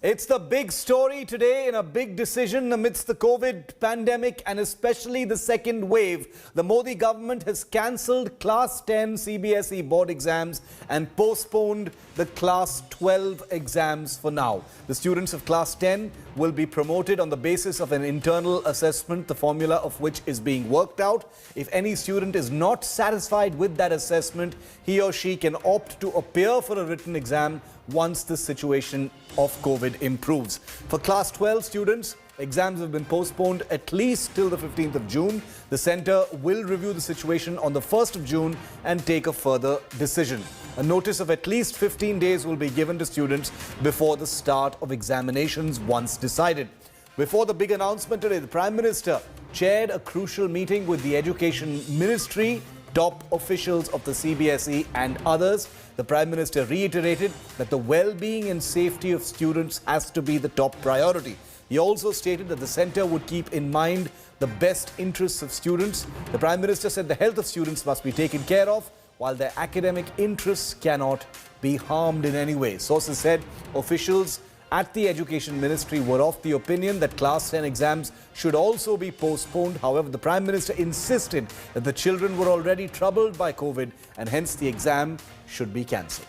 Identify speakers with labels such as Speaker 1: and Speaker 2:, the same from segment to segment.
Speaker 1: It's the big story today in a big decision amidst the COVID pandemic and especially the second wave. The Modi government has cancelled Class 10 CBSE board exams and postponed the Class 12 exams for now. The students of Class 10 will be promoted on the basis of an internal assessment, the formula of which is being worked out. If any student is not satisfied with that assessment, he or she can opt to appear for a written exam once the situation of COVID improves. For Class 12 students, exams have been postponed at least till the 15th of June. The centre will review the situation on the 1st of June and take a further decision. A notice of at least 15 days will be given to students before the start of examinations once decided. Before the big announcement today, the Prime Minister chaired a crucial meeting with the Education Ministry, top officials of the CBSE and others. The Prime Minister reiterated that the well-being and safety of students has to be the top priority. He also stated that the centre would keep in mind the best interests of students. The Prime Minister said the health of students must be taken care of, while their academic interests cannot be harmed in any way. Sources said officials at the Education Ministry were of the opinion that Class 10 exams should also be postponed. However, the Prime Minister insisted that the children were already troubled by COVID and hence the exam should be cancelled.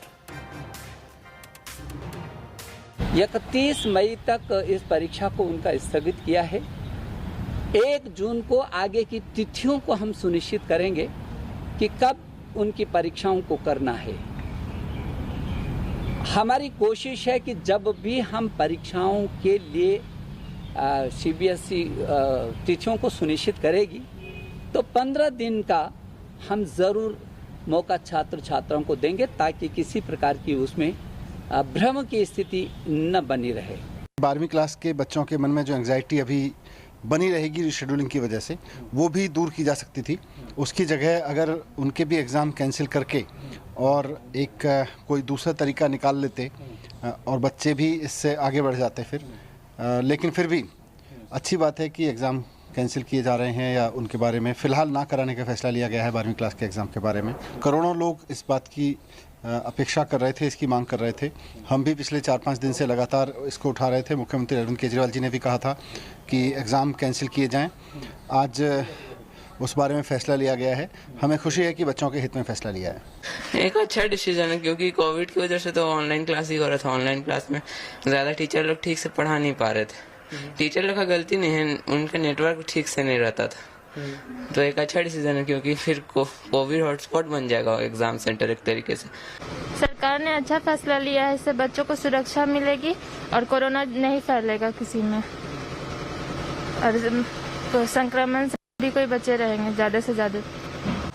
Speaker 2: 31 मई तक इस परीक्षा को उनका स्थगित किया है। 1 जून को आगे की तिथियों को हम सुनिश्चित करेंगे कि कब उनकी परीक्षाओं को करना है। हमारी कोशिश है कि जब भी हम परीक्षाओं के लिए सीबीएसई तिथियों को सुनिश्चित करेगी तो 15 दिन का हम ज़रूर मौका छात्र छात्राओं को देंगे ताकि किसी प्रकार की उसमें भ्रम की स्थिति न बनी रहे।
Speaker 3: 12वीं क्लास के बच्चों के मन में जो एंग्जाइटी अभी बनी रहेगी रिशेड्यूलिंग की वजह से, वो भी दूर की जा सकती थी। उसकी जगह अगर उनके भी एग्ज़ाम कैंसिल करके और एक कोई दूसरा तरीका निकाल लेते और बच्चे भी इससे आगे बढ़ जाते लेकिन फिर भी अच्छी बात है कि एग्ज़ाम कैंसिल किए जा रहे हैं या उनके बारे में फ़िलहाल ना कराने का फैसला लिया गया है। 12वीं क्लास के एग्ज़ाम के बारे में करोड़ों लोग इस बात की अपेक्षा कर रहे थे, इसकी मांग कर रहे थे। हम भी पिछले 4-5 दिन से लगातार इसको उठा रहे थे। मुख्यमंत्री अरविंद केजरीवाल जी ने भी कहा था कि एग्ज़ाम कैंसिल किए जाएं। आज उस बारे में फैसला लिया गया है। हमें खुशी है कि बच्चों के हित में फैसला लिया है।
Speaker 4: एक अच्छा डिसीजन है क्योंकि कोविड की वजह से तो ऑनलाइन क्लास ही हो रहा था। ऑनलाइन क्लास में ज़्यादा टीचर लोग ठीक से पढ़ा नहीं पा रहे थे। टीचर लोग का गलती नहीं है, उनका नेटवर्क ठीक से नहीं रहता था। तो एक अच्छा डिसीजन है क्योंकि फिर कोविड हॉटस्पॉट बन जाएगा एग्जाम सेंटर एक तरीके से।
Speaker 5: सरकार ने अच्छा फैसला लिया है, इससे बच्चों को सुरक्षा मिलेगी और कोरोना नहीं फैलेगा किसी में और तो संक्रमण से भी कोई बचे रहेंगे ज़्यादा से ज़्यादा।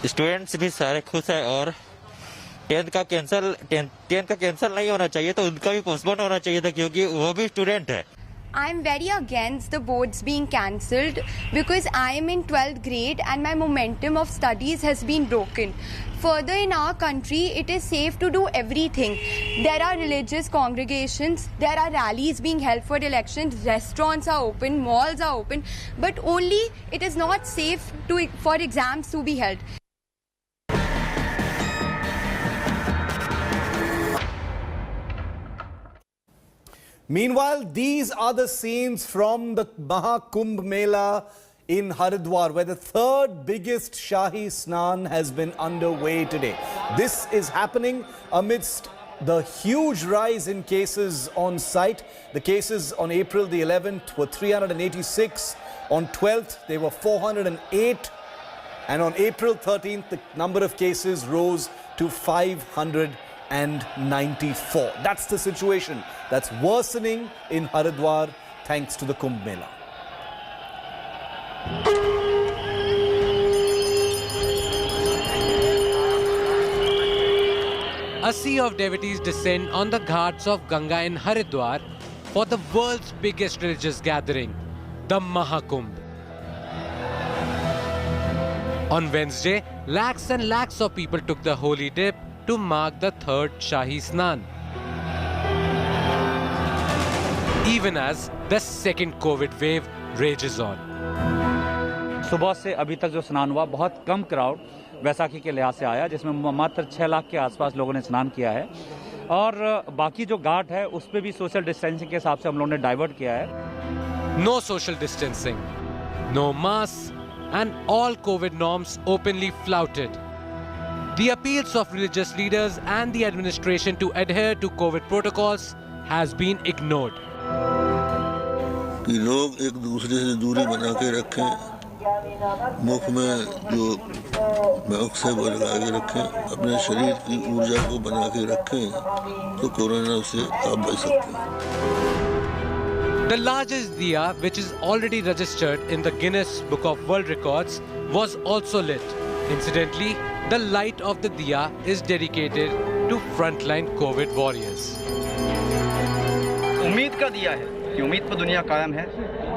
Speaker 6: स्टूडेंट्स भी सारे खुश है और 10th का कैंसिल नहीं होना चाहिए, तो उनका भी पोस्टपोन होना चाहिए था क्योंकि वो भी स्टूडेंट है।
Speaker 7: I'm very against the boards being cancelled because I am in 12th grade and my momentum of studies has been broken. Further, in our country, it is safe to do everything. There are religious congregations, there are rallies being held for elections, restaurants are open, malls are open, but only it is not safe for exams to be held.
Speaker 1: Meanwhile, these are the scenes from the Mahakumbh Mela in Haridwar, where the third biggest Shahi Snan has been underway today. This is happening amidst the huge rise in cases on site. The cases on April the 11th were 386. On 12th, they were 408. And on April 13th, the number of cases rose to 594. That's the situation that's worsening in Haridwar thanks to the Kumbh Mela.
Speaker 8: A sea of devotees descend on the ghats of Ganga in Haridwar for the world's biggest religious gathering, the Mahakumbh. On Wednesday, lakhs and lakhs of people took the holy dip to mark the third Shahi Snan. Even as the second COVID wave rages on.
Speaker 9: सुबह से अभी तक जो स्नान हुआ बहुत कम crowd Vaisakhi के लिहाज से आया, जिसमें मात्र 6 लाख के आसपास लोगों ने स्नान किया है। और बाकी जो घाट है उस पर भी सोशल डिस्टेंसिंग के हिसाब से हम लोगों ने डाइवर्ट किया है.
Speaker 8: No social distancing, no masks, and all COVID norms openly flouted. The appeals of religious leaders and the administration to adhere to COVID protocols has been ignored.
Speaker 10: कि लोग एक दूसरे से दूरी बना के रखें, मुख में जो मास्क है वो लगा के रखें, अपने शरीर की ऊर्जा को बना के रखें, तो कोरोना से आप बच सकते हैं.
Speaker 8: The largest diya, which is already registered in the Guinness Book of World Records, was also lit. Incidentally, the light of the diya is dedicated to frontline COVID warriors.
Speaker 11: उम्मीद का दिया है कि उम्मीद पर दुनिया कायम है.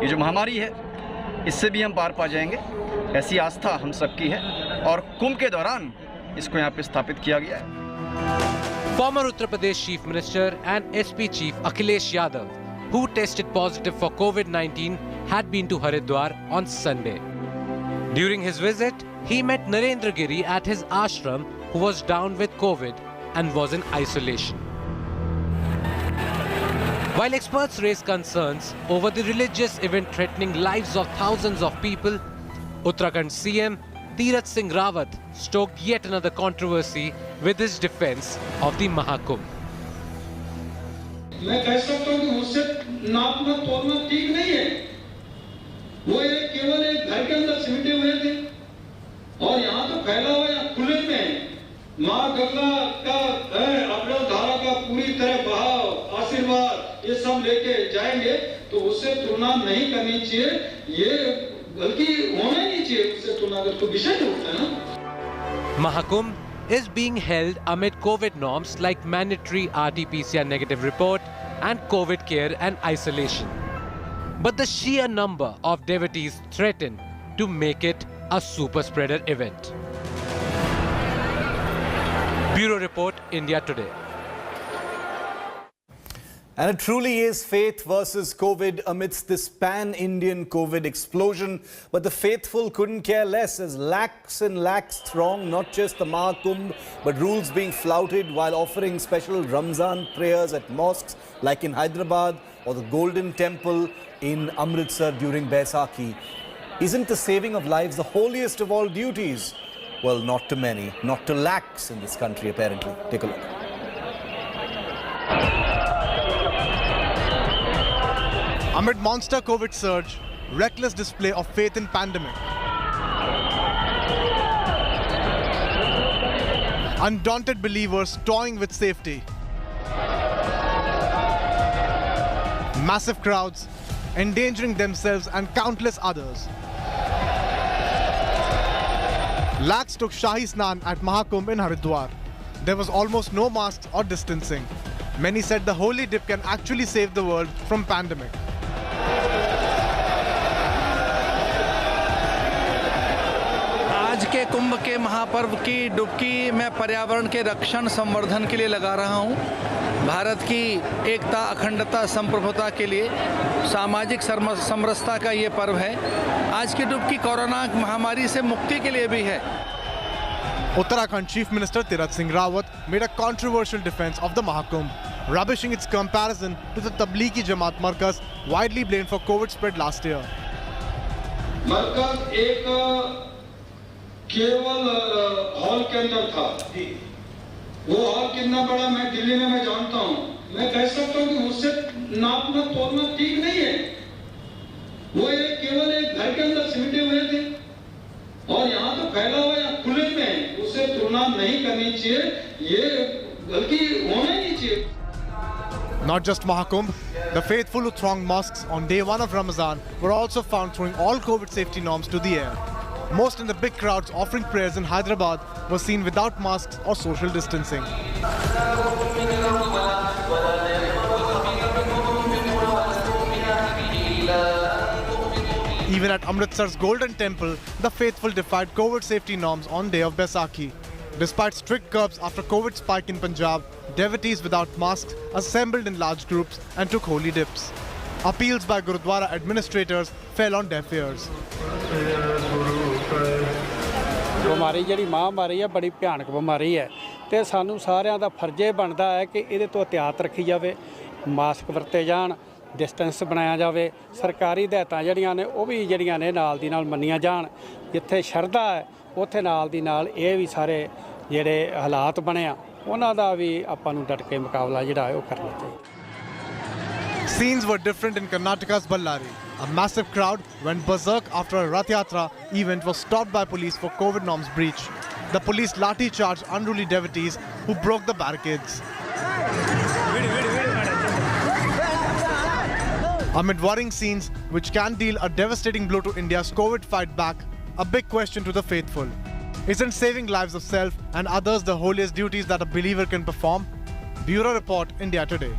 Speaker 11: ये जो महामारी है इससे भी हम पार पा जाएंगे, ऐसी आस्था हम सबकी है और कुंभ के दौरान इसको यहाँ पे स्थापित किया गया है.
Speaker 8: Former Uttar Pradesh Chief Minister and SP Chief Akhilesh Yadav, who tested positive for COVID-19, had been to Haridwar on Sunday. During his visit, he met Narendra Giri at his ashram, who was down with COVID and was in isolation. While experts raise concerns over the religious event threatening lives of thousands of people, Uttarakhand CM Tirath Singh Rawat stoked yet another controversy with his defense of the Mahakumbh.
Speaker 12: मैं कह सकता हूँ कि मुझसे नापना तोलना ठीक नहीं है. वो केवल एक घर के अंदर सिमटे हुए थे और यहाँ तो फैला हुआ यहाँ खुले में माँ गंगा का अपना धारा का पूरी तरह बहाव आशीर्वाद ये सब लेके जाएंगे, तो उससे तुलना नहीं करनी चाहिए. ये बल्कि होना ही नहीं चाहिए उससे तुलना, अगर तो विषय होता है ना.
Speaker 8: Mahakumbh is being held amid COVID norms like mandatory RT-PCR negative report and COVID care and isolation. But the sheer number of devotees threaten to make it a super spreader event. Bureau Report, India Today.
Speaker 1: And it truly is faith versus COVID amidst this pan-Indian COVID explosion. But the faithful couldn't care less as lakhs and lakhs throng not just the Mahakumbh, but rules being flouted while offering special Ramzan prayers at mosques like in Hyderabad or the Golden Temple in Amritsar during Baisakhi. Isn't the saving of lives the holiest of all duties? Well, not to many, not to lakhs in this country apparently. Take a look.
Speaker 13: Amid monster COVID surge, reckless display of faith in pandemic. Undaunted believers toying with safety. Massive crowds endangering themselves and countless others. Lakhs took Shahi Snan at Mahakumbh in Haridwar. There was almost no masks or distancing. Many said the holy dip can actually save the world from pandemic.
Speaker 14: आज के कुंभ के महापर्व की डुबकी मैं पर्यावरण के रक्षण संवर्धन के लिए लगा रहा हूं. भारत की एकता, अखंडता, संप्रभुता के लिए, सामाजिक समरसता का ये पर्व है. आज की डुबकी कोरोना महामारी से मुक्ति के लिए भी है.
Speaker 13: Uttarakhand Chief Minister Tirath Singh Rawat made a controversial defense of the Mahakumbh, rubbishing its comparison to the Tablighi Jamaat Markaz, widely blamed for COVID spread last year.
Speaker 12: मरकज एक केवल हॉल के अंदर था. वो हॉल कितना बड़ा मैं दिल्ली में मैं जानता हूँ. मैं कह सकता हूँ कि मुझसे नापना तोलना ठीक नहीं है. वो एक केवल एक घर के अंदर सिमटे हुए थे और यहाँ तो फैला हुआ यहाँ खुले में, उससे तुलना नहीं करनी चाहिए. ये बल्कि होना ही नहीं चाहिए.
Speaker 13: Not just Mahakumbh, the faithful who thronged mosques on day one of Ramadan were also found throwing all COVID safety norms to the air. Most in the big crowds offering prayers in Hyderabad were seen without masks or social distancing. Even at Amritsar's Golden Temple, the faithful defied COVID safety norms on day of Baisakhi. Despite strict curbs after COVID spike in Punjab, devotees without masks assembled in large groups and took holy dips. Appeals by Gurudwara administrators fell on deaf ears.
Speaker 15: बीमारी जी महामारी है, बड़ी भयानक बीमारी है. ਤੇ ਸਾਨੂੰ ਸਾਰਿਆਂ ਦਾ ਫਰਜ਼ ਬਣਦਾ ਹੈ ਕਿ ਇਹਦੇ ਤੋਂ ਇhtiyਾਤ ਰੱਖੀ ਜਾਵੇ, ਮਾਸਕ ਵਰਤੇ ਜਾਣ, ਡਿਸਟੈਂਸ ਬਣਾਇਆ ਜਾਵੇ, ਸਰਕਾਰੀ ਹਦਾਇਤਾਂ ਜਿਹੜੀਆਂ ਨੇ ਉਹ ਵੀ ਜਿਹੜੀਆਂ ਨੇ ਨਾਲ ਦੀ ਨਾਲ ਮੰਨੀਆਂ ਜਾਣ। ਜਿੱਥੇ ਸ਼ਰਧਾ ਹੈ ਉੱਥੇ ਨਾਲ ਦੀ ਨਾਲ ਇਹ ਵੀ ਸਾਰੇ ਜਿਹੜੇ ਹਾਲਾਤ ਬਣਿਆ ਉਹਨਾਂ ਦਾ ਵੀ ਆਪਾਂ ਨੂੰ ਡਟ ਕੇ ਮੁਕਾਬਲਾ ਜਿਹੜਾ ਹੈ ਉਹ ਕਰਨਾ ਚਾਹੀਦਾ।
Speaker 13: Scenes were different in Karnataka's Ballari. A massive crowd went berserk after a Rath Yatra event was stopped by police for COVID norms breach. The police lathi charged unruly devotees who broke the barricades. Amid worrying scenes which can deal a devastating blow to India's COVID fight back, a big question to the faithful. Isn't saving lives of self and others the holiest duties that a believer can perform? Bureau Report, India Today.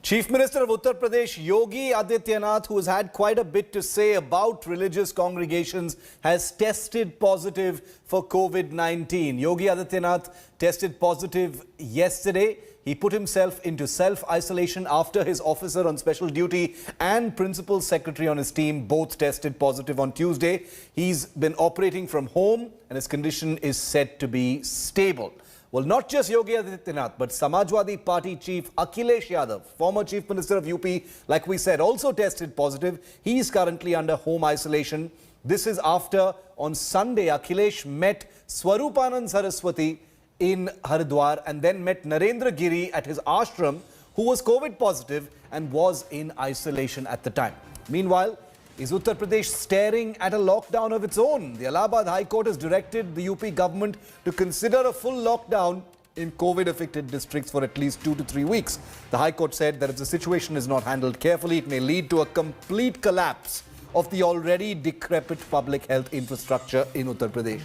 Speaker 1: Chief Minister of Uttar Pradesh Yogi Adityanath, who has had quite a bit to say about religious congregations, has tested positive for COVID-19. Yogi Adityanath tested positive yesterday. He put himself into self-isolation after his officer on special duty and principal secretary on his team both tested positive on Tuesday. He's been operating from home and his condition is said to be stable. Well, not just Yogi Adityanath, but Samajwadi Party chief Akhilesh Yadav, former chief minister of UP, like we said, also tested positive. He is currently under home isolation. This is after, on Sunday, Akhilesh met Swarupanand Saraswati in Haridwar and then met Narendra Giri at his ashram, who was COVID positive and was in isolation at the time. Meanwhile, is Uttar Pradesh staring at a lockdown of its own? The Allahabad High Court has directed the UP government to consider a full lockdown in COVID-affected districts for at least 2 to 3 weeks. The High Court said that if the situation is not handled carefully, it may lead to a complete collapse of the already decrepit public health infrastructure in Uttar Pradesh.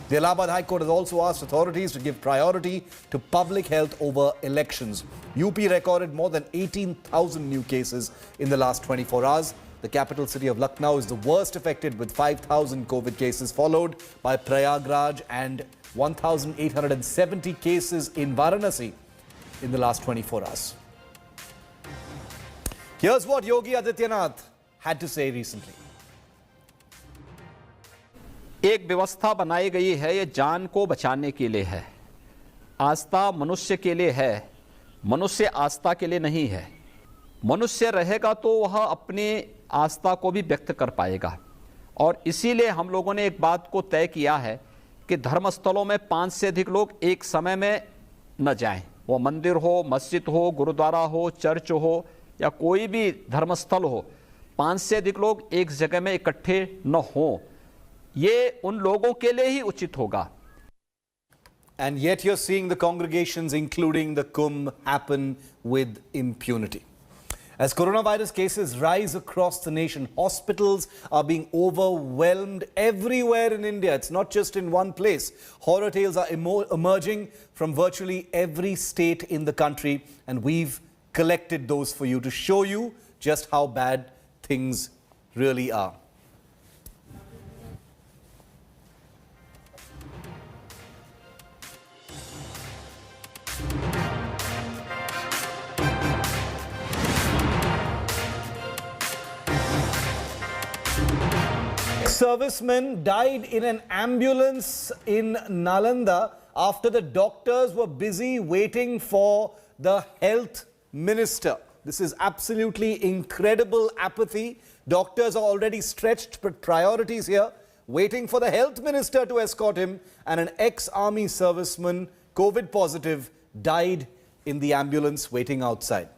Speaker 1: The Allahabad High Court has also asked authorities to give priority to public health over elections. UP recorded more than 18,000 new cases in the last 24 hours. The capital city of Lucknow is the worst affected with 5,000 COVID cases, followed by Prayagraj and 1,870 cases in Varanasi in the last 24 hours. Here's what Yogi Adityanath had to say recently.
Speaker 16: एक व्यवस्था बनाई गई है, ये जान को बचाने के लिए है। आस्था मनुष्य के लिए है, मनुष्य आस्था के लिए नहीं है। मनुष्य रहेगा तो वह अपनी आस्था को भी व्यक्त कर पाएगा और इसीलिए हम लोगों ने एक बात को तय किया है कि धर्मस्थलों में 5 से अधिक लोग एक समय में न जाएं। वो मंदिर हो, मस्जिद हो, गुरुद्वारा हो, चर्च हो या कोई भी धर्मस्थल हो, 5 से अधिक लोग एक जगह में इकट्ठे न हों। ये उन लोगों के लिए ही उचित होगा।
Speaker 1: And yet you're seeing the congregations, including the Kumbh, happen with impunity. As coronavirus cases rise across the nation, hospitals are being overwhelmed everywhere in India. It's not just in one place. Horror tales are emerging from virtually every state in the country, and we've collected those for you to show you just how bad things really are. Servicemen died in an ambulance in Nalanda after the doctors were busy waiting for the health minister. This is absolutely incredible apathy. Doctors are already stretched, but priorities here, waiting for the health minister to escort him, and an ex-army serviceman, COVID positive, died in the ambulance waiting outside.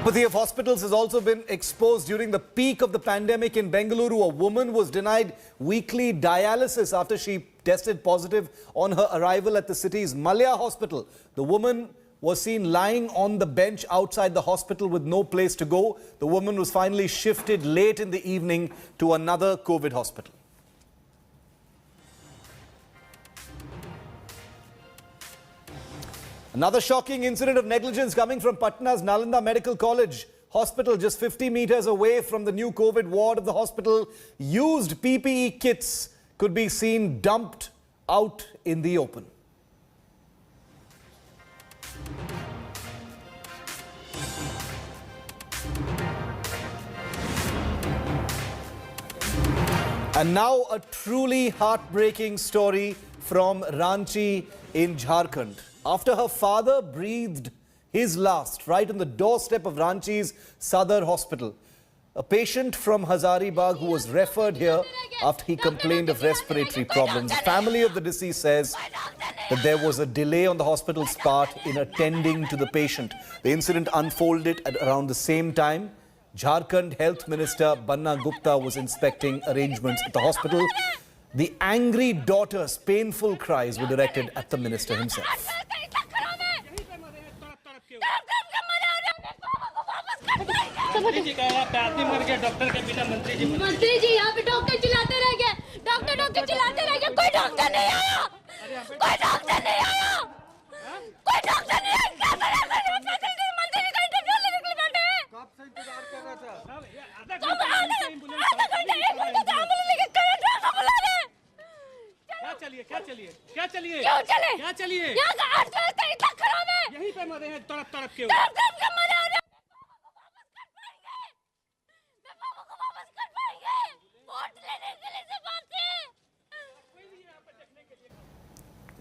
Speaker 1: Apathy of hospitals has also been exposed during the peak of the pandemic in Bengaluru. A woman was denied weekly dialysis after she tested positive on her arrival at the city's Malya hospital. The woman was seen lying on the bench outside the hospital with no place to go. The woman was finally shifted late in the evening to another COVID hospital. Another shocking incident of negligence coming from Patna's Nalanda Medical College Hospital, just 50 meters away from the new COVID ward of the hospital. Used PPE kits could be seen dumped out in the open. And now a truly heartbreaking story from Ranchi in Jharkhand. After her father breathed his last right on the doorstep of Ranchi's Sadar Hospital, a patient from Hazaribagh who was referred here after he complained of respiratory problems. The family of the deceased says that there was a delay on the hospital's part in attending to the patient. The incident unfolded at around the same time Jharkhand Health Minister Banna Gupta was inspecting arrangements at the hospital. The angry daughter's painful cries were directed at the minister himself.
Speaker 17: मंत्री जी यहाँ पे doctor चिल्लाते रह गए, doctor चिल्लाते रह गए, कोई डॉक्टर नहीं आया, कोई डॉक्टर नहीं आया, कोई डॉक्टर नहीं आया, क्या करें मंत्री जी का इंटरव्यू लेने के लिए बैठे हैं। कब से इंतजार कर रहा था? आधा घंटा एम्बुलेंस लेके कलेक्टर को बुला रहे। क्या चलिए क्यों चलिए यहाँ का अर्थव्यवस्था इतना खराब है, यहीं पे मरे हैं तड़प के मरे हैं।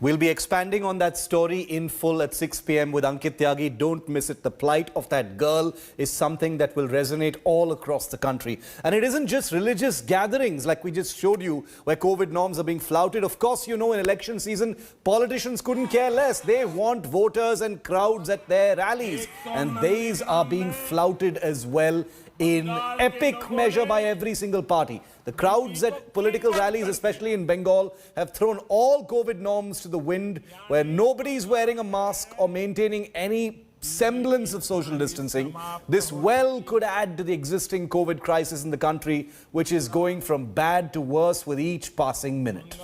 Speaker 1: We'll be expanding on that story in full at 6 p.m. with Ankit Tyagi. Don't miss it. The plight of that girl is something that will resonate all across the country. And it isn't just religious gatherings like we just showed you where COVID norms are being flouted. Of course, you know, in election season, politicians couldn't care less. They want voters and crowds at their rallies. And these are being flouted as well in epic measure by every single party. The crowds at political rallies, especially in Bengal, have thrown all COVID norms to the wind, where nobody is wearing a mask or maintaining any semblance of social distancing. This well could add to the existing COVID crisis in the country, which is going from bad to worse with each passing minute.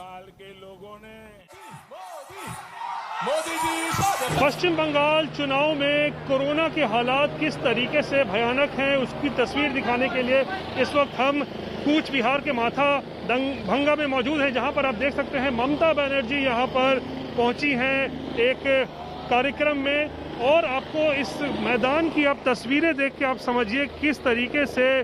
Speaker 18: पश्चिम बंगाल चुनाव में corona के हालात किस तरीके से भयानक हैं उसकी तस्वीर दिखाने के लिए इस वक्त हम कूच बिहार के माथा भंगा में मौजूद हैं, जहां पर आप देख सकते हैं ममता बनर्जी यहां पर पहुंची हैं एक कार्यक्रम में। और आपको इस मैदान की आप तस्वीरें देख के आप समझिए किस तरीके से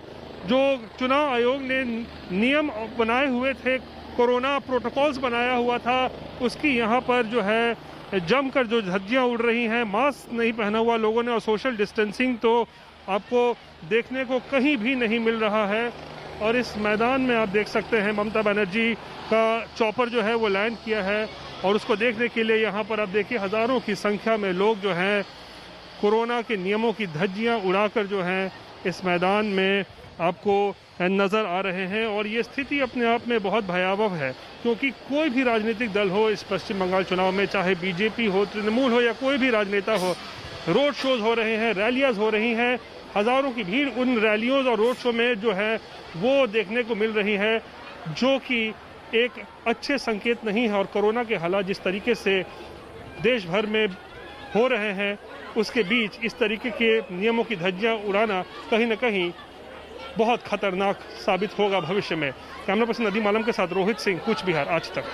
Speaker 18: जो चुनाव आयोग ने नियम बनाए हुए थे, कोरोना प्रोटोकॉल्स बनाया हुआ था, उसकी यहाँ पर जो है जमकर जो धज्जियाँ उड़ रही हैं। मास्क नहीं पहना हुआ लोगों ने और सोशल डिस्टेंसिंग तो आपको देखने को कहीं भी नहीं मिल रहा है। और इस मैदान में आप देख सकते हैं ममता बनर्जी का चॉपर जो है वो लैंड किया है और उसको देखने के लिए यहाँ पर आप देखिए हज़ारों की संख्या में लोग जो हैं कोरोना के नियमों की धज्जियाँ उड़ाकर जो हैं इस मैदान में आपको नज़र आ रहे हैं। और ये स्थिति अपने आप में बहुत भयावह है, क्योंकि कोई भी राजनीतिक दल हो इस पश्चिम बंगाल चुनाव में, चाहे बीजेपी हो, तृणमूल हो या कोई भी राजनेता हो, रोड शोज़ हो रहे हैं, रैलियाज़ हो रही हैं, हज़ारों की भीड़ उन रैलियों और रोड शो में जो है वो देखने को मिल रही है, जो कि एक अच्छे संकेत नहीं है। और कोरोना के हालात जिस तरीके से देश भर में हो रहे हैं उसके बीच इस तरीके के नियमों की धज्जियाँ उड़ाना कहीं ना कहीं बहुत खतरनाक साबित होगा भविष्य में। कैमरा पर्सन नदीम आलम के साथ रोहित सिंह, कूच बिहार, आज तक।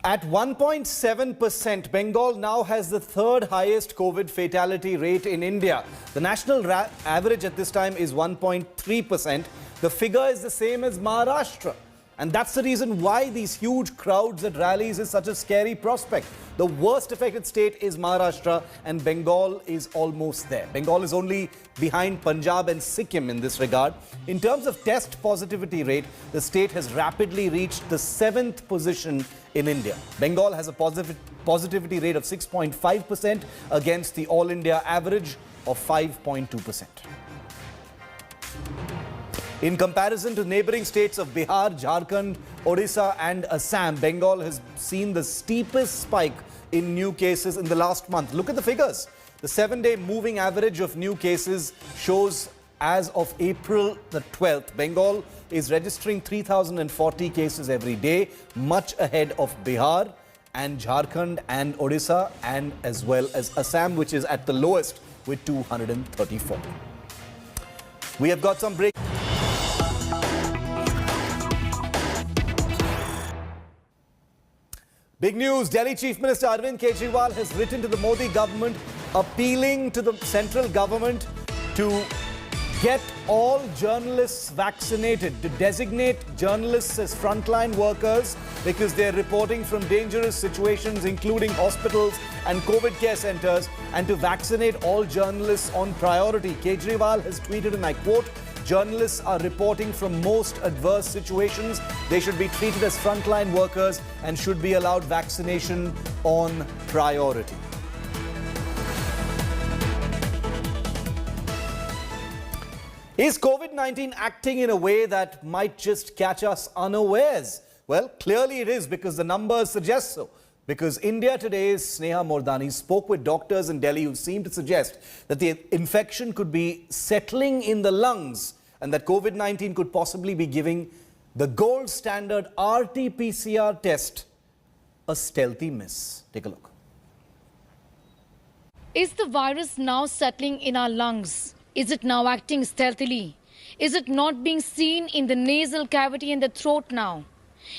Speaker 1: At 1.7%, Bengal now has the third highest COVID fatality rate in India. The national average at this time is 1.3%. The figure is the same as Maharashtra. And that's the reason why these huge crowds at rallies is such a scary prospect. The worst affected state is Maharashtra and Bengal is almost there. Bengal is only behind Punjab and Sikkim in this regard. In terms of test positivity rate, the state has rapidly reached the 7th position in India. Bengal has a positivity rate of 6.5% against the all India average of 5.2%. In comparison to neighboring states of Bihar, Jharkhand, Odisha and Assam, Bengal has seen the steepest spike in new cases in the last month. Look at the figures. The 7-day moving average of new cases shows as of April the 12th, Bengal is registering 3,040 cases every day, much ahead of Bihar and Jharkhand and Odisha and as well as Assam, which is at the lowest with 234. We have got some break. Big news, Delhi Chief Minister Arvind Kejriwal has written to the Modi government appealing to the central government to get all journalists vaccinated, to designate journalists as frontline workers because they're reporting from dangerous situations including hospitals and COVID care centers, and to vaccinate all journalists on priority. Kejriwal has tweeted, and I quote, "Journalists are reporting from most adverse situations. They should be treated as frontline workers and should be allowed vaccination on priority." Is COVID-19 acting in a way that might just catch us unawares? Well, clearly it is, because the numbers suggest so. Because India Today's Sneha Mordani spoke with doctors in Delhi who seem to suggest that the infection could be settling in the lungs and that COVID-19 could possibly be giving the gold standard RT-PCR test a stealthy miss. Take a look.
Speaker 19: Is the virus now settling in our lungs? Is it now acting stealthily? Is it not being seen in the nasal cavity and the throat now?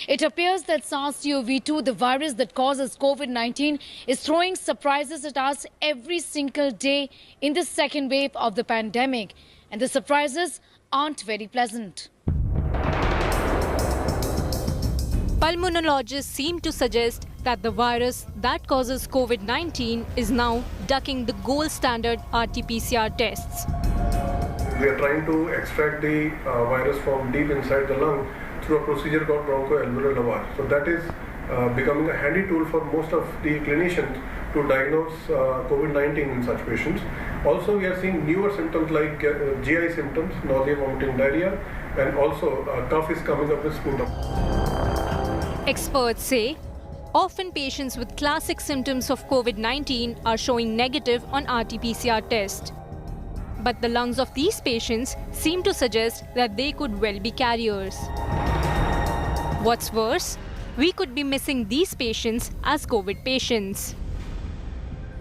Speaker 19: It appears that SARS-CoV-2, the virus that causes COVID-19, is throwing surprises at us every single day in the second wave of the pandemic. And the surprises aren't very pleasant.
Speaker 20: Pulmonologists seem to suggest that the virus that causes COVID-19 is now ducking the gold standard RT-PCR tests.
Speaker 21: We are trying to extract the virus from deep inside the lung through a procedure called bronchoalveolar lavage. So that is becoming a handy tool for most of the clinicians to diagnose COVID-19 in such patients. Also, we are seeing newer symptoms like GI symptoms, nausea, vomiting, diarrhea, and also cough is coming up with sputum.
Speaker 20: Experts say often patients with classic symptoms of COVID-19 are showing negative on RT-PCR test. But the lungs of these patients seem to suggest that they could well be carriers. What's worse, we could be missing these patients as COVID patients.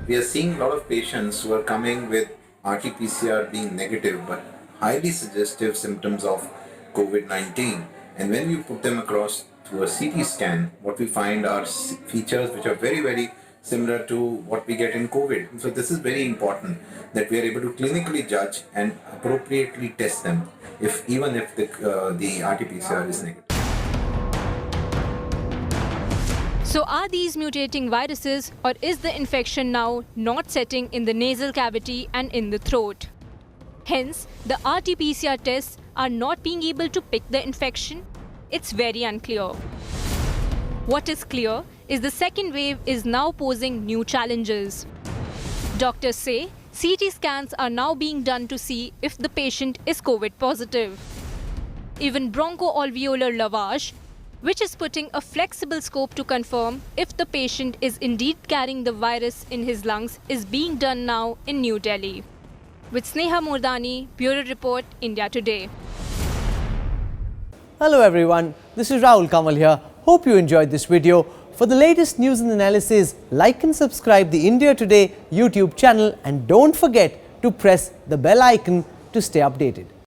Speaker 22: We are seeing a lot of patients who are coming with RT-PCR being negative but highly suggestive symptoms of COVID-19. And when we put them across through a CT scan, what we find are features which are very, very similar to what we get in COVID. So this is very important that we are able to clinically judge and appropriately test them, even if the RT-PCR is negative.
Speaker 20: So are these mutating viruses, or is the infection now not setting in the nasal cavity and in the throat? Hence, the RT-PCR tests are not being able to pick the infection. It's very unclear. What is clear is the second wave is now posing new challenges. Doctors say CT scans are now being done to see if the patient is COVID positive. Even bronchoalveolar lavage, which is putting a flexible scope to confirm if the patient is indeed carrying the virus in his lungs, is being done now in New Delhi. With Sneha Mordani, Bureau Report, India Today.
Speaker 23: Hello everyone, this is Rahul Kamal here. Hope you enjoyed this video. For the latest news and analysis, like and subscribe the India Today YouTube channel, and don't forget to press the bell icon to stay updated.